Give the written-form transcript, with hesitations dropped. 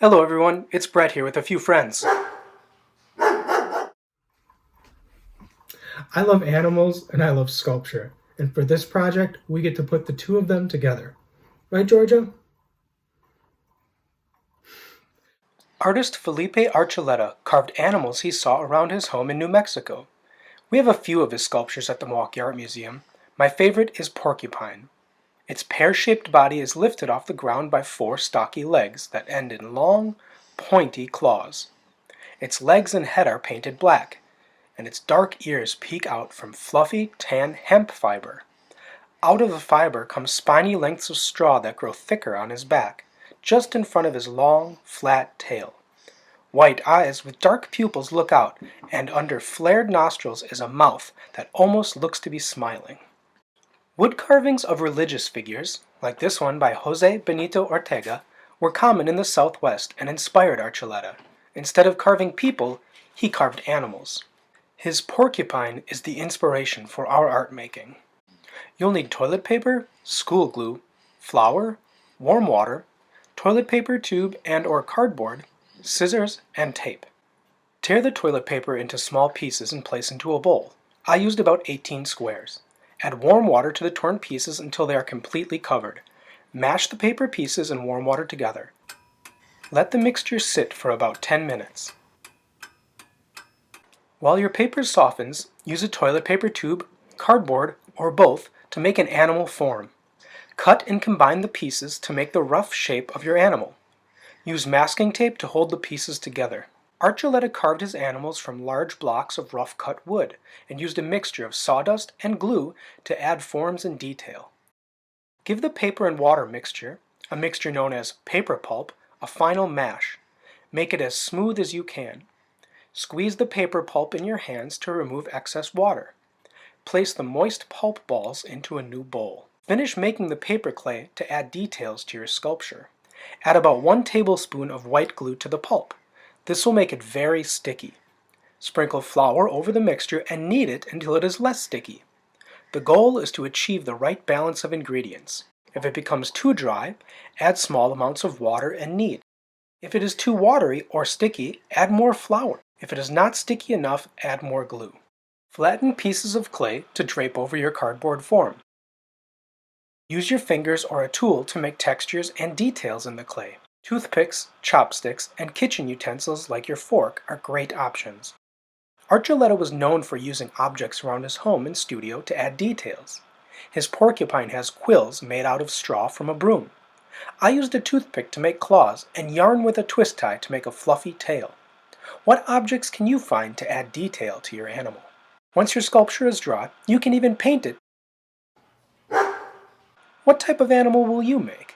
Hello everyone, it's Brett here with a few friends. I love animals and I love sculpture, and for this project, we get to put the two of them together. Right, Georgia? Artist Felipe Archuleta carved animals he saw around his home in New Mexico. We have a few of his sculptures at the Milwaukee Art Museum. My favorite is Porcupine. Its pear-shaped body is lifted off the ground by four stocky legs that end in long, pointy claws. Its legs and head are painted black, and its dark ears peek out from fluffy, tan hemp fiber. Out of the fiber come spiny lengths of straw that grow thicker on his back, just in front of his long, flat tail. White eyes with dark pupils look out, and under flared nostrils is a mouth that almost looks to be smiling. Wood carvings of religious figures, like this one by Jose Benito Ortega, were common in the Southwest and inspired Archuleta. Instead of carving people, he carved animals. His porcupine is the inspiration for our art making. You'll need toilet paper, school glue, flour, warm water, toilet paper tube and or cardboard, scissors, and tape. Tear the toilet paper into small pieces and place into a bowl. I used about 18 squares. Add warm water to the torn pieces until they are completely covered. Mash the paper pieces and warm water together. Let the mixture sit for about 10 minutes. While your paper softens, use a toilet paper tube, cardboard, or both to make an animal form. Cut and combine the pieces to make the rough shape of your animal. Use masking tape to hold the pieces together. Archuleta carved his animals from large blocks of rough-cut wood and used a mixture of sawdust and glue to add forms and detail. Give the paper and water mixture, a mixture known as paper pulp, a final mash. Make it as smooth as you can. Squeeze the paper pulp in your hands to remove excess water. Place the moist pulp balls into a new bowl. Finish making the paper clay to add details to your sculpture. Add about 1 tablespoon of white glue to the pulp. This will make it very sticky. Sprinkle flour over the mixture and knead it until it is less sticky. The goal is to achieve the right balance of ingredients. If it becomes too dry, add small amounts of water and knead. If it is too watery or sticky, add more flour. If it is not sticky enough, add more glue. Flatten pieces of clay to drape over your cardboard form. Use your fingers or a tool to make textures and details in the clay. Toothpicks, chopsticks, and kitchen utensils like your fork are great options. Archuleta was known for using objects around his home and studio to add details. His porcupine has quills made out of straw from a broom. I used a toothpick to make claws and yarn with a twist tie to make a fluffy tail. What objects can you find to add detail to your animal? Once your sculpture is dry, you can even paint it. What type of animal will you make?